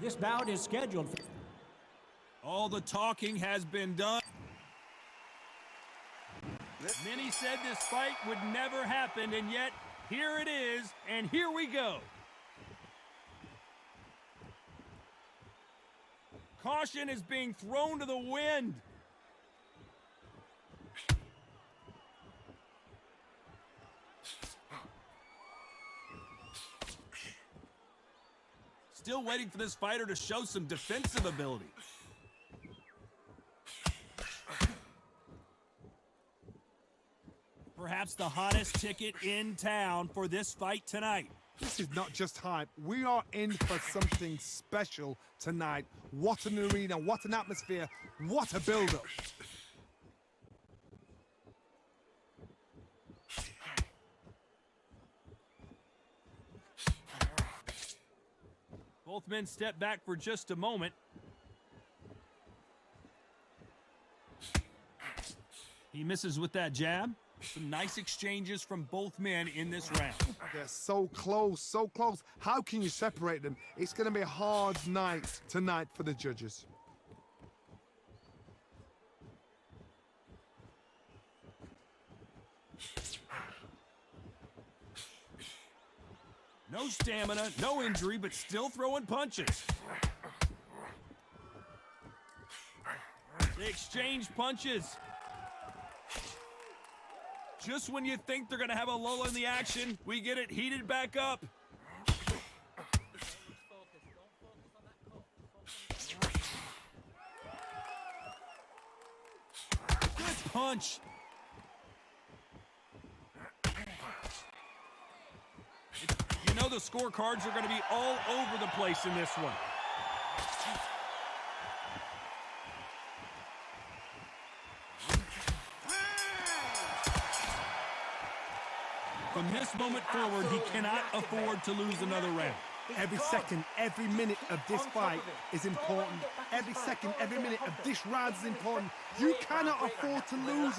This bout is scheduled for... All the talking has been done. Many said this fight would never happen, and yet here it is, and here we go. Caution is being thrown to the wind. Still waiting for this fighter to show some defensive ability. Perhaps the hottest ticket in town for this fight tonight. This is not just hype. We are in for something special tonight. What an arena, what an atmosphere, what a build-up. Both men step back for just a moment. He misses with that jab. Some nice exchanges from both men in this round. They're so close, so close. How can you separate them? It's going to be a hard night tonight for the judges. No stamina, no injury, but still throwing punches. They exchange punches. Just when you think they're going to have a lull in the action, we get it heated back up. Good punch. You know the scorecards are going to be all over the place in this one. From this moment forward, he cannot afford to lose another round. Every second, every minute of this fight is important. Every second, every minute of this round is important. You cannot afford to lose.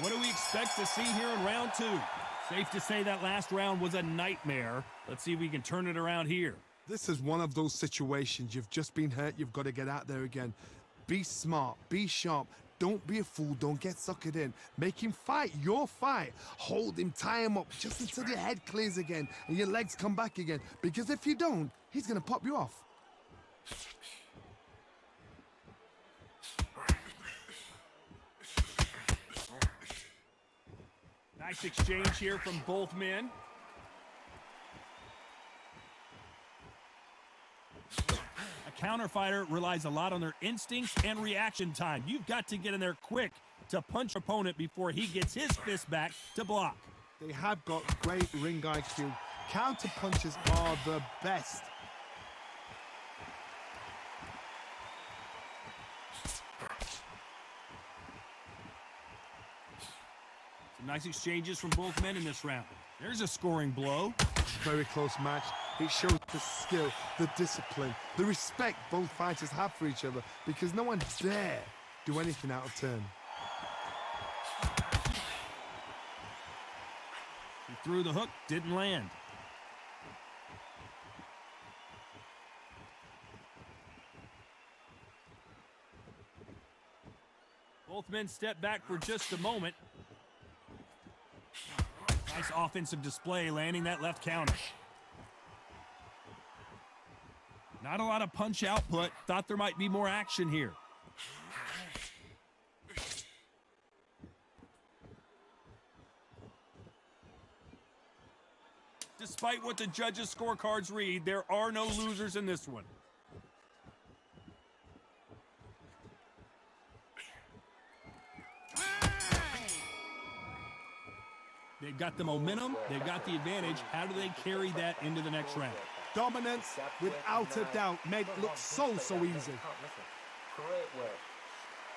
What do we expect to see here in round two? Safe to say that last round was a nightmare. Let's see if we can turn it around here. This is one of those situations. You've just been hurt. You've got to get out there again. Be smart. Be sharp. Don't be a fool. Don't get suckered in. Make him fight your fight. Hold him, tie him up just until your head clears again and your legs come back again. Because if you don't, he's going to pop you off. Nice exchange here from both men. A counter fighter relies a lot on their instincts and reaction time. You've got to get in there quick to punch your opponent before he gets his fist back to block. They have got great ring IQ. Counter punches are the best. Some nice exchanges from both men in this round. There's a scoring blow. Very close match. It shows the skill, the discipline, the respect both fighters have for each other because no one dare do anything out of turn. He threw the hook, didn't land. Both men step back for just a moment. Nice offensive display, landing that left counter. Not a lot of punch output. Thought there might be more action here. Despite what the judges' scorecards read, there are no losers in this one. They've got the momentum, they've got the advantage. How do they carry that into the next round? Dominance, without a doubt, made it look so easy. Great work.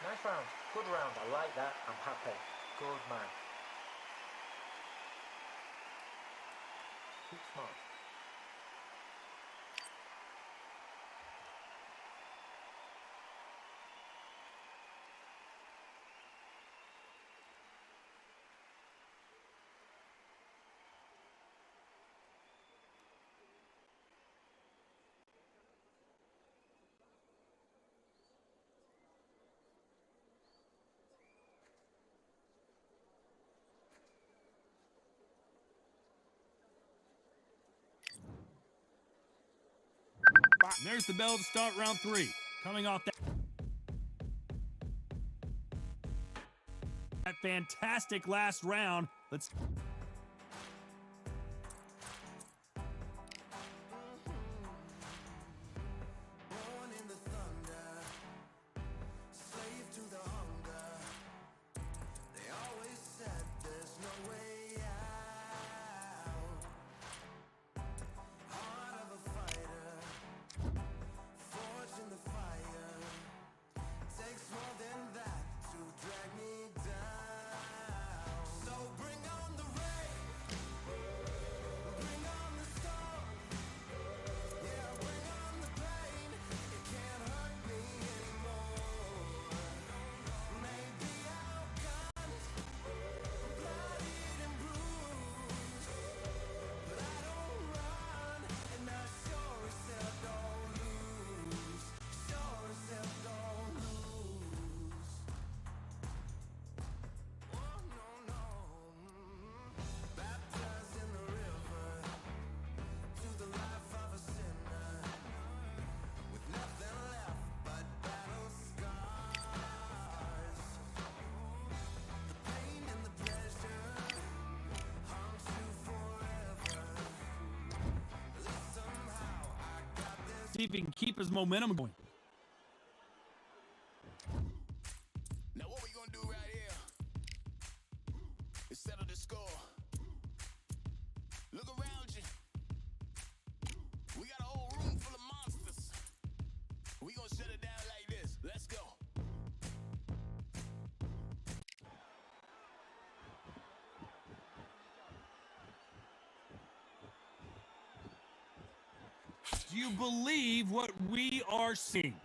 Nice round. Good round. I like that. I'm happy. Good man. Keep smart. And there's the bell to start round 3. Coming off that fantastic last round. Let's see if he can keep his momentum going. Now what we gonna do right here is settle the score. Look around you. We got a whole room full of monsters. We gonna shut it down like this. Let's go. Do you believe what we are seeing?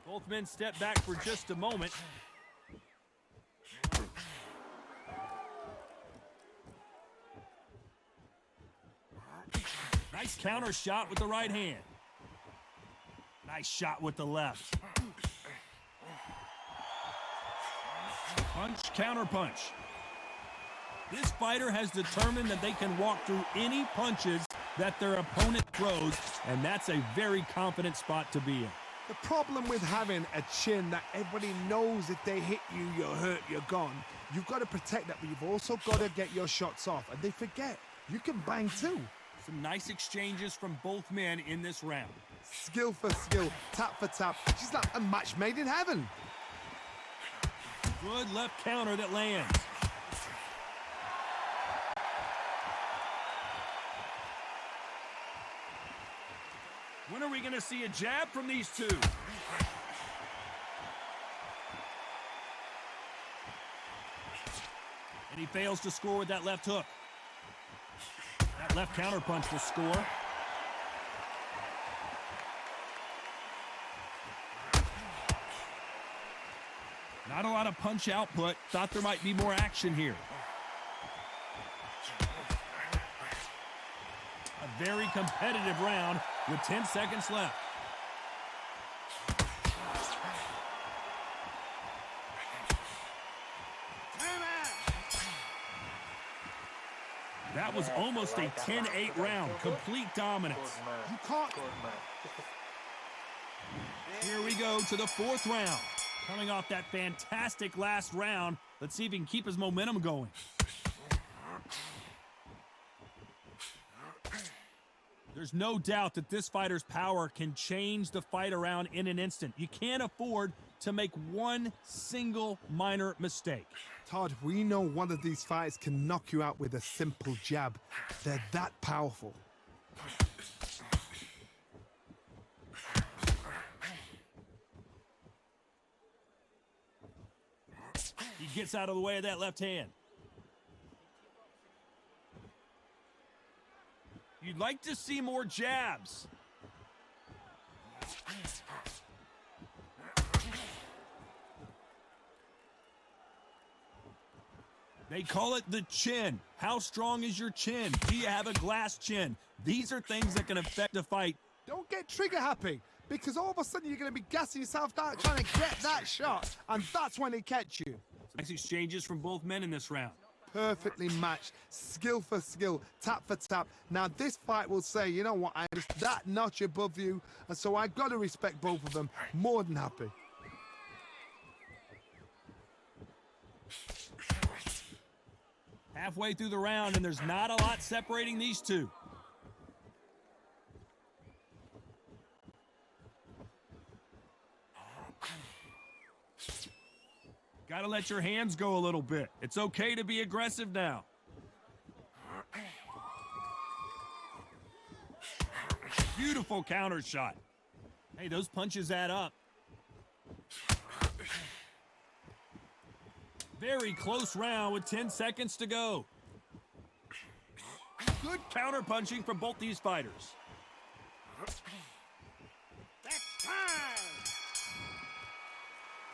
Both men step back for just a moment. Nice counter shot with the right hand. Nice shot with the left. Punch, counter punch. This fighter has determined that they can walk through any punches that their opponent throws, and that's a very confident spot to be in. The problem with having a chin that everybody knows if they hit you, you're hurt, you're gone. You've got to protect that, but you've also got to get your shots off. And they forget, you can bang too. Some nice exchanges from both men in this round. Skill for skill, tap for tap. She's like a match made in heaven. Good left counter that lands. When are we going to see a jab from these two? And he fails to score with that left hook. That left counter punch will score. Not a lot of punch output. Thought there might be more action here. A very competitive round with 10 seconds left. That was almost a 10-8 round. Complete dominance. You can't. Here we go to the 4th round. Coming off that fantastic last round, let's see if he can keep his momentum going. There's no doubt that this fighter's power can change the fight around in an instant. You can't afford to make one single minor mistake. Todd, we know one of these fights can knock you out with a simple jab. They're that powerful. He gets out of the way of that left hand. You'd like to see more jabs. They call it the chin. How strong is your chin? Do you have a glass chin? These are things that can affect a fight. Don't get trigger happy, because all of a sudden you're going to be gassing yourself out trying to get that shot, and that's when they catch you. Nice exchanges from both men in this round. perfectly matched, skill for skill, tap for tap. Now this fight will say, you know what, I'm just that notch above you, and so I got to respect both of them. More than happy. Halfway through the round, and there's not a lot separating these two. Got to let your hands go a little bit. It's okay to be aggressive now. Beautiful counter shot. Hey, those punches add up. Very close round with 10 seconds to go. Good counter punching from both these fighters.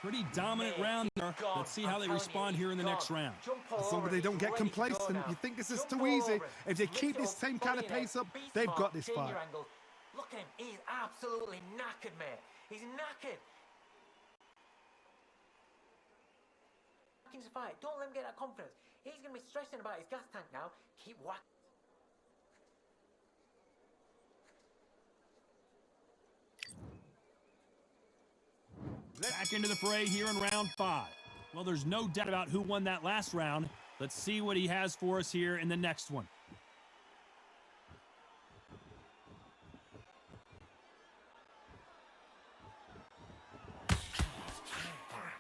Pretty dominant round there. Let's see how they respond here in the next round. As long as they don't get complacent, you think this is too easy. If they keep this same kind of pace up, they've got this fight. Look at him, he's absolutely knackered, mate. He's knackered. To fight. Don't let him get that confidence. He's going to be stressing about his gas tank now. Keep whacking. Back into the fray here in round 5. Well, there's no doubt about who won that last round. Let's see what he has for us here in the next one.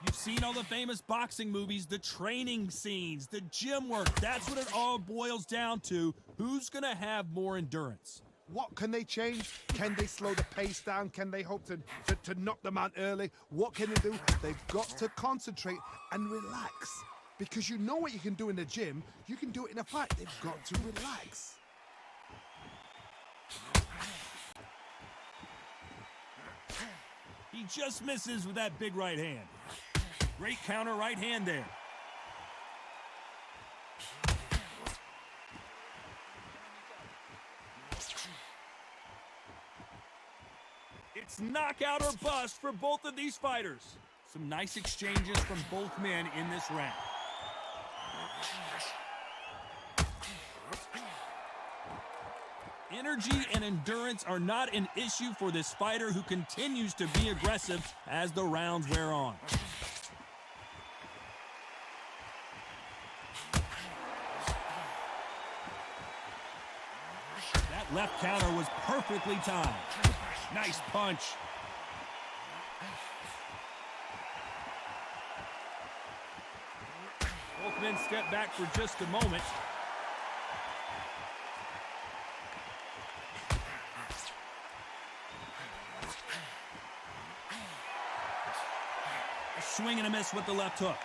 You've seen all the famous boxing movies, the training scenes, the gym work. That's what it all boils down to. Who's going to have more endurance? What can they change? Can they slow the pace down? Can they hope to knock them out early? What can they do? They've got to concentrate and relax. Because you know what you can do in the gym, you can do it in a fight. They've got to relax. He just misses with that big right hand. Great counter right hand there. It's knockout or bust for both of these fighters. Some nice exchanges from both men in this round. Energy and endurance are not an issue for this fighter who continues to be aggressive as the rounds wear on. That left counter was perfectly timed. Nice punch. Both men step back for just a moment. A swing and a miss with the left hook.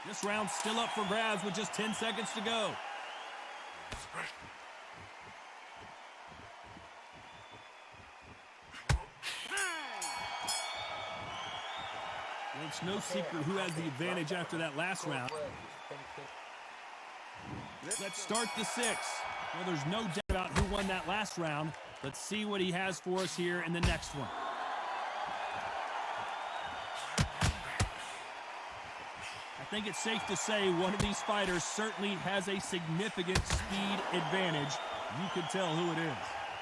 This round's still up for grabs with just 10 seconds to go. It's no secret who has the advantage after that last round. Let's start the 6. Well, there's no doubt about who won that last round. Let's see what he has for us here in the next one. I think it's safe to say one of these fighters certainly has a significant speed advantage. You can tell who it is.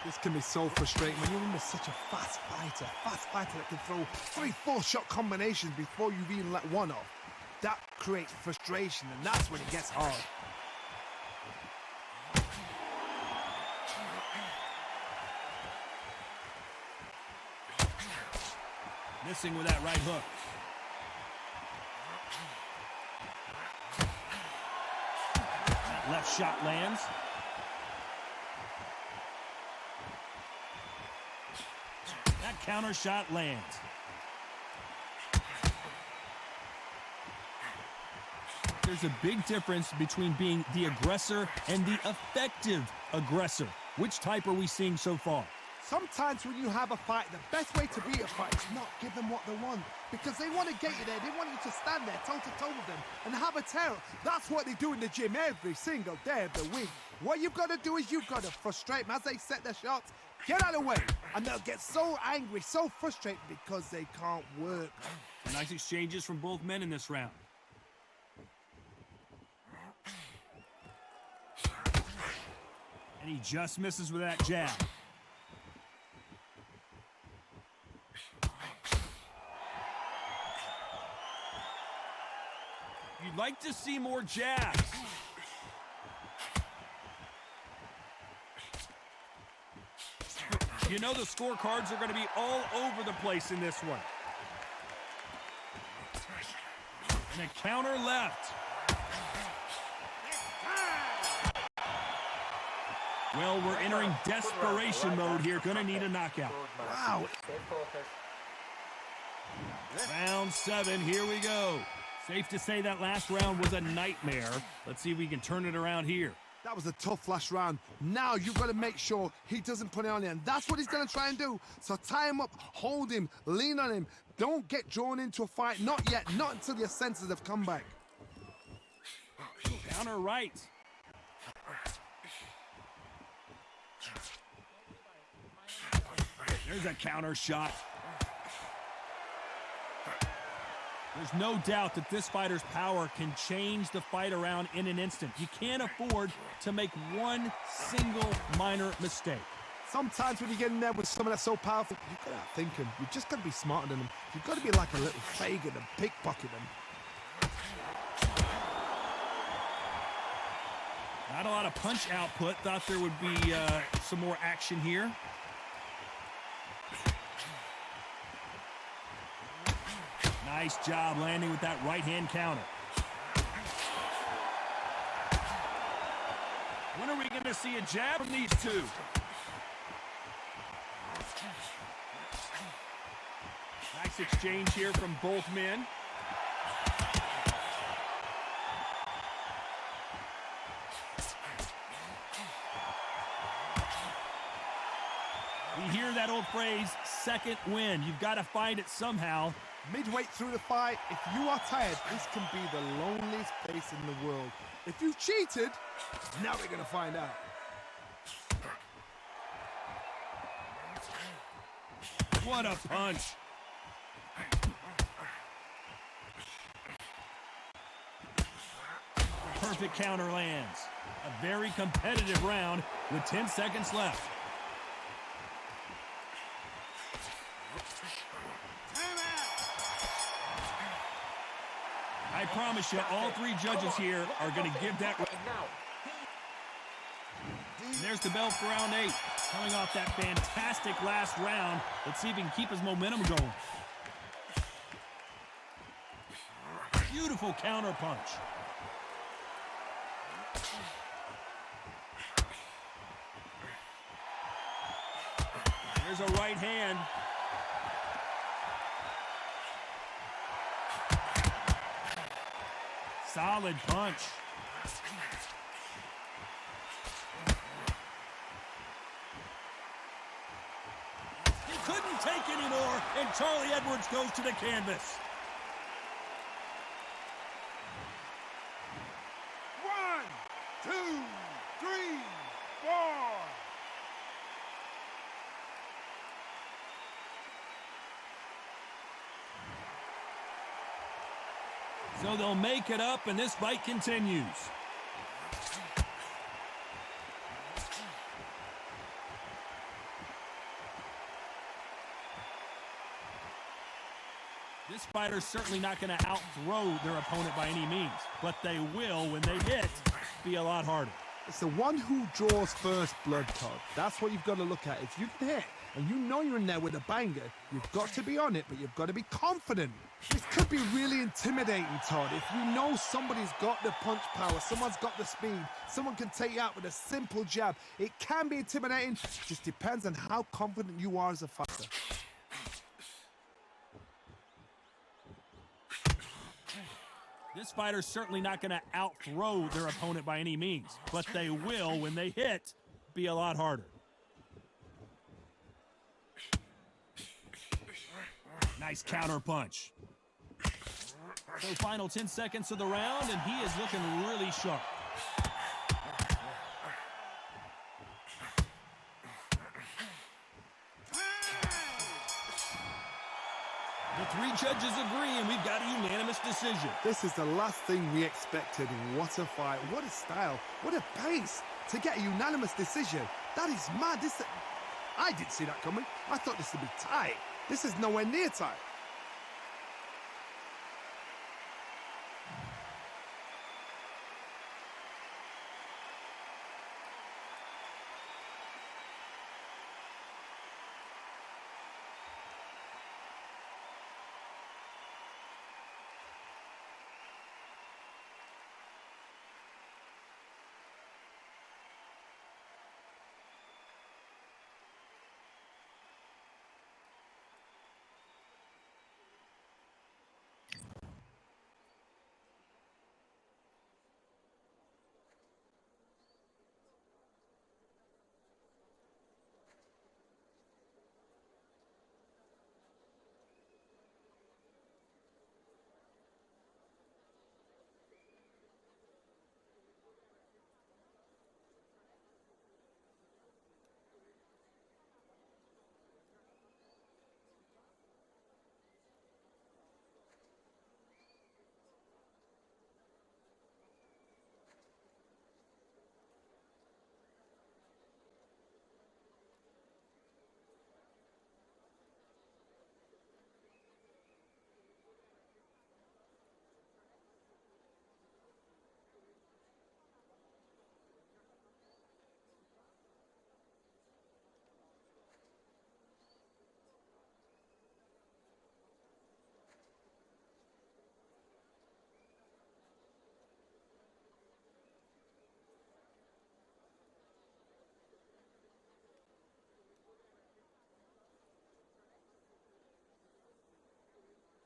This can be so frustrating when you're in such a fast fighter that can throw 3-4 shot combinations before you've even let one off. That creates frustration, and that's when it gets hard. Missing with that right hook. That left shot lands. That counter shot lands. There's a big difference between being the aggressor and the effective aggressor. Which type are we seeing so far? Sometimes when you have a fight, the best way to beat a fight is not give them what they want. Because they want to get you there. They want you to stand there toe-to-toe with them and have a tear. That's what they do in the gym every single day of the week. What you've got to do is you've got to frustrate them as they set their shots. Get out of the way. And they'll get so angry, so frustrated because they can't work. Nice exchanges from both men in this round. And he just misses with that jab. You'd like to see more jabs. You know the scorecards are going to be all over the place in this one. And a counter left. Well, we're entering desperation mode here. Going to need a knockout. Wow. Round 7, here we go. Safe to say that last round was a nightmare. Let's see if we can turn it around here. That was a tough last round. Now you've got to make sure he doesn't put it on you, and that's what he's going to try and do. So tie him up, hold him, lean on him. Don't get drawn into a fight. Not yet. Not until your senses have come back. Counter right. There's a counter shot. There's no doubt that this fighter's power can change the fight around in an instant. You can't afford to make one single minor mistake. Sometimes when you get in there with someone that's so powerful, you've got to outthink him. You've just got to be smarter than him. You've got to be like a little Fagin and pickpocket him. Not a lot of punch output. Thought there would be some more action here. Nice job landing with that right-hand counter. When are we going to see a jab from these two? Nice exchange here from both men. We hear that old phrase, second win. You've got to find it somehow. Midway through the fight, if you are tired, this can be the loneliest place in the world. If you cheated, now we're going to find out. What a punch. Perfect counter lands. A very competitive round with 10 seconds left. I promise you, all three judges here are going to give that. And there's the bell for round 8. Coming off that fantastic last round. Let's see if he can keep his momentum going. Beautiful counter punch. There's a right hand. Solid punch. He couldn't take anymore, and Charlie Edwards goes to the canvas. 1, 2, 3, 4. So they'll make it up, and this fight continues. This fighter's certainly not going to outthrow their opponent by any means, but they will, when they hit, be a lot harder. It's the one who draws first blood, Todd. That's what you've got to look at. If you can hit, and you know you're in there with a banger, you've got to be on it, but you've got to be confident. This could be really intimidating, Todd. If you know somebody's got the punch power, someone's got the speed, someone can take you out with a simple jab, it can be intimidating. Just depends on how confident you are as a fighter. This fighter's certainly not going to outthrow their opponent by any means, but they will, when they hit, be a lot harder. Nice counter punch. So final 10 seconds of the round, and he is looking really sharp. The three judges agree, and we've got a unanimous decision. This is the last thing we expected. What a fight, what a style, what a pace. to get a unanimous decision. That is mad. I didn't see that coming. I thought this would be tight. This is nowhere near tight.